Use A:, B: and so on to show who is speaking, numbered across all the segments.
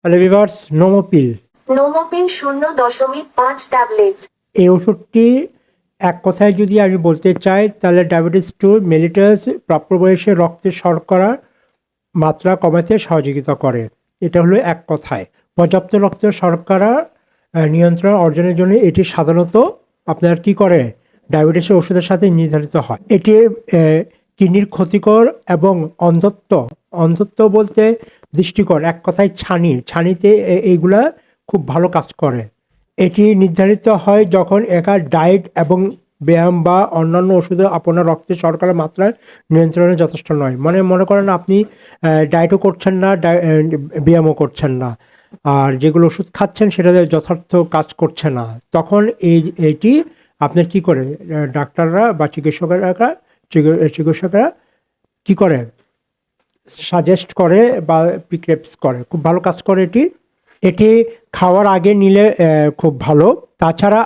A: Hello viewers, নোমোপিল
B: নোমোপিল 0.5 tablet.
A: এই ওষুধটি এক কথায় যদি আমি বলতে চাই তাহলে ডায়াবেটিস টু মেলিটাস প্রাপ্য বয়সে রক্তের শর্করার মাত্রা কমাতে সহযোগিতা করে। এটা হলো এক কথায়। পর্যাপ্ত রক্তের শর্করা নিয়ন্ত্রণ অর্জনের জন্য এটি সাধারণত আপনার কি করে ডায়াবেটিসের ওষুধের সাথে নির্ধারিত হয়। এটি কিডনির ক্ষতিকর এবং অন্ধত্ব বলতে দৃষ্টিকর, এক কথায় ছানিতে এইগুলা খুব ভালো কাজ করে। এটি নির্ধারিত হয় যখন একা ডায়েট এবং ব্যায়াম বা অন্যান্য ওষুধে আপনার রক্তের শর্করার মাত্রা নিয়ন্ত্রণে যথেষ্ট নয়। মনে করেন আপনি ডায়েটও করছেন না, ব্যায়ামও করছেন না, আর যেগুলো ওষুধ খাচ্ছেন সেটা যথার্থ কাজ করছে না, তখন এইটি আপনার কি করে ডাক্তাররা বা চিকিৎসকরা কি করে সাজেস্ট করে বা প্রিসক্রাইব করে। খুব ভালো কাজ করে এটি খাওয়ার আগে নিলে খুব ভালো। তাছাড়া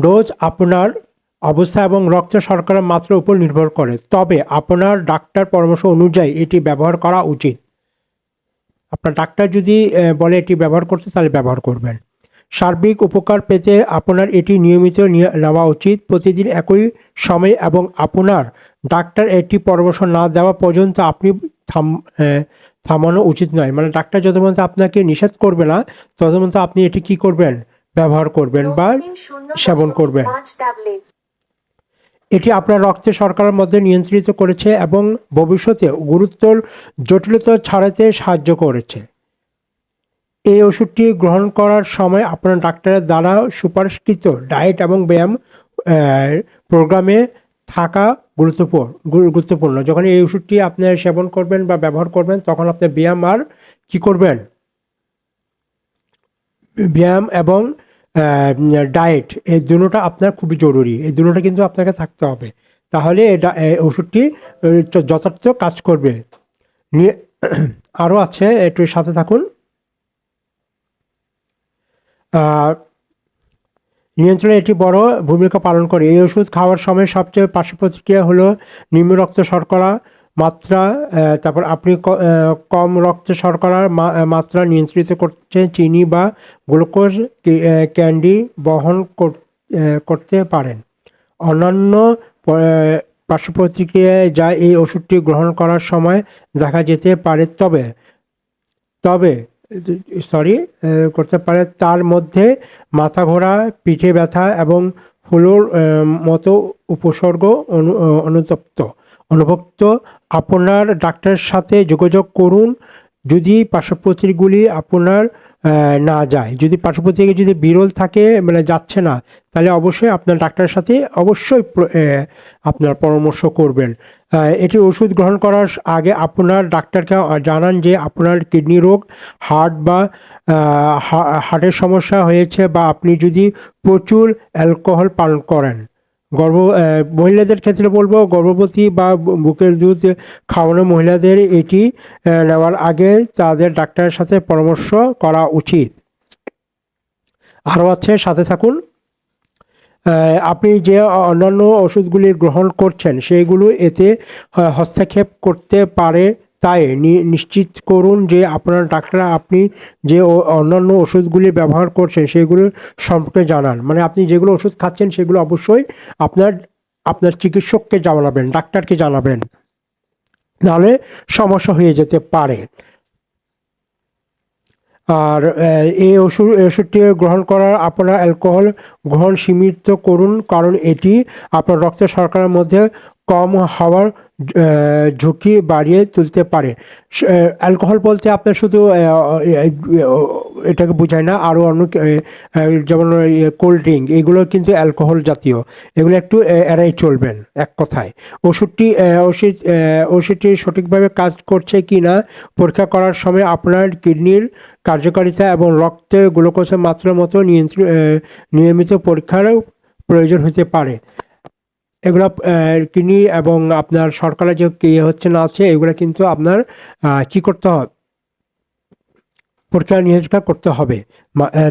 A: ডোজ আপনার অবস্থা এবং রক্তের শর্করার মাত্রার উপর নির্ভর করে, তবে আপনার ডাক্তার পরামর্শ অনুযায়ী এটি ব্যবহার করা উচিত। আপনার ডাক্তার যদি বলে এটি ব্যবহার করতে, তাহলে ব্যবহার করবেন। সার্বিক উপকার পেতে আপনার এটি নিয়মিত নেওয়া উচিত, প্রতিদিন একই সময়, এবং আপনার ডাক্তার এটি পরামর্শ না দেওয়া পর্যন্ত আপনি থামানো উচিত নয়। মানে ডাক্তার যত পর্যন্ত আপনাকে নিষেধ করবে না তত পর্যন্ত আপনি এটি কি করবেন, ব্যবহার করবেন বা সেবন করবেন। এটি আপনার রক্তের শর্করার মধ্যে নিয়ন্ত্রিত করেছে এবং ভবিষ্যতে গুরুতর জটিলতা ছাড়াতে সাহায্য করেছে। এই ওষুধটি গ্রহণ করার সময় আপনার ডাক্তারের দ্বারা সুপারিশকৃত ডায়েট এবং ব্যায়াম প্রোগ্রামে থাকা গুরুত্বপূর্ণ। যখন এই ওষুধটি আপনি সেবন করবেন বা ব্যবহার করবেন, তখন আপনি ব্যায়াম আর কি করবেন, ব্যায়াম এবং ডায়েট, এই দুটোটা আপনার খুবই জরুরি। এই দুটোটা কিন্তু আপনাকে থাকতে হবে, তাহলে ওষুধটি যথার্থ কাজ করবে। আরও আছে, একটু সাথে থাকুন। নিয়ন্ত্রণে এটি বড় ভূমিকা পালন করে। এই ওষুধ খাওয়ার সময় সবচেয়ে পার্শ্ব প্রতিক্রিয়া হলো নিম্ন রক্ত শর্করা মাত্রা, তারপর আপনি কম রক্ত শর্করার মাত্রা নিয়ন্ত্রিত করছে। চিনি বা গ্লুকোজ ক্যান্ডি বহন করতে পারেন। অন্যান্য পার্শ্ব প্রতিক্রিয়ায় যা এই ওষুধটি গ্রহণ করার সময় দেখা যেতে পারে করতে পারে, তার মধ্যে মাথা ঘোরা, পিঠে ব্যথা এবং ফুলোর মতো উপসর্গ অনুভুক্ত। আপনার ডাক্তারের সাথে যোগাযোগ করুন যদি পার্শ্বপ্রতিক্রিয়াগুলি আপনার না যায়। যদি পার্শ্বপ্রতিক্রিয়া যদি বিরল থাকে, মানে যাচ্ছে না, তাহলে অবশ্যই আপনার ডাক্তারের সাথে অবশ্যই আপনার পরামর্শ করবেন। এটি ওষুধ গ্রহণ করার আগে আপনার ডাক্তারকে জানান যে আপনার কিডনি রোগ, হার্টের সমস্যা হয়েছে, বা আপনি যদি প্রচুর অ্যালকোহল পান করেন। মহিলাদের ক্ষেত্রে বলবো, গর্ভবতী বা বুকের দুধ খাওয়ানো মহিলাদের এটি নেওয়ার আগে তাদের ডাক্তারের সাথে পরামর্শ করা উচিত। আরও আছে, সাথে থাকুন। আপনি যে অন্যান্য ওষুধগুলি গ্রহণ করছেন সেগুলো এতে হস্তক্ষেপ করতে পারে, তাই নিশ্চিত করুন যে আপনার ডাক্তার আপনি যে অন্যান্য ওষুধগুলি ব্যবহার করছেন সেগুলো সম্পর্কে জানান। মানে আপনি যেগুলো ওষুধ খাচ্ছেন সেগুলো অবশ্যই আপনার চিকিৎসককে জানাবেন, ডাক্তারকে জানাবেন, নাহলে সমস্যা হয়ে যেতে পারে। আর এই ওষুধটি গ্রহণ করার আপনার অ্যালকোহল গ্রহণ সীমিত করুন, কারণ এটি আপনার রক্তের শর্করার মধ্যে কম হওয়ার ঝুঁকি বাড়িয়ে তুলতে পারে। অ্যালকোহল বলতে আপনার শুধু এটাকে বোঝায় না, আরও অন্য যেমন কোল্ড ড্রিঙ্ক, এগুলো কিন্তু অ্যালকোহল জাতীয়, এগুলো একটু এড়াই চলবেন। এক কথায় ওষুধটি সঠিকভাবে কাজ করছে কি না পরীক্ষা করার সময় আপনার কিডনির কার্যকারিতা এবং রক্তের গ্লুকোজের মাত্রার মতো নিয়মিত পরীক্ষার প্রয়োজন হতে পারে। এগুলো কিডনি এবং আপনার শর্করা যে হচ্ছে না আছে, এগুলো কিন্তু আপনার কী করতে হবে, পরীক্ষা নিরীক্ষা করতে হবে।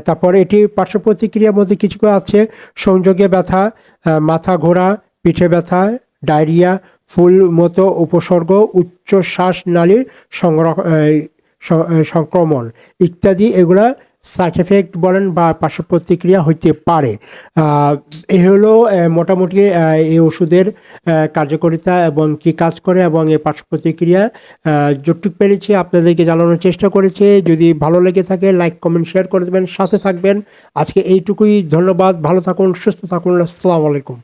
A: তারপরে এটি পার্শ্ব প্রতিক্রিয়ার মধ্যে কিছু আছে: সংযোগে ব্যথা, মাথা ঘোরা, পিঠে ব্যথা, ডায়রিয়া, ফুল মতো উপসর্গ, উচ্চ শ্বাসনালীর সংক্রমণ ইত্যাদি এগুলা সাইড এফেক্ট বলেন বা পার্শ্ব প্রতিক্রিয়া হইতে পারে। এ হলো মোটামুটি এই ওষুধের কার্যকারিতা এবং কি কাজ করে এবং এই পার্শ্ব প্রতিক্রিয়া যতটুকু পেরেছি আপনাদেরকে জানানোর চেষ্টা করেছি। যদি ভালো লেগে থাকে লাইক কমেন্ট শেয়ার করে দেবেন, সাথে থাকবেন। আজকে এইটুকুই, ধন্যবাদ, ভালো থাকুন, সুস্থ থাকুন, আসসালামু আলাইকুম।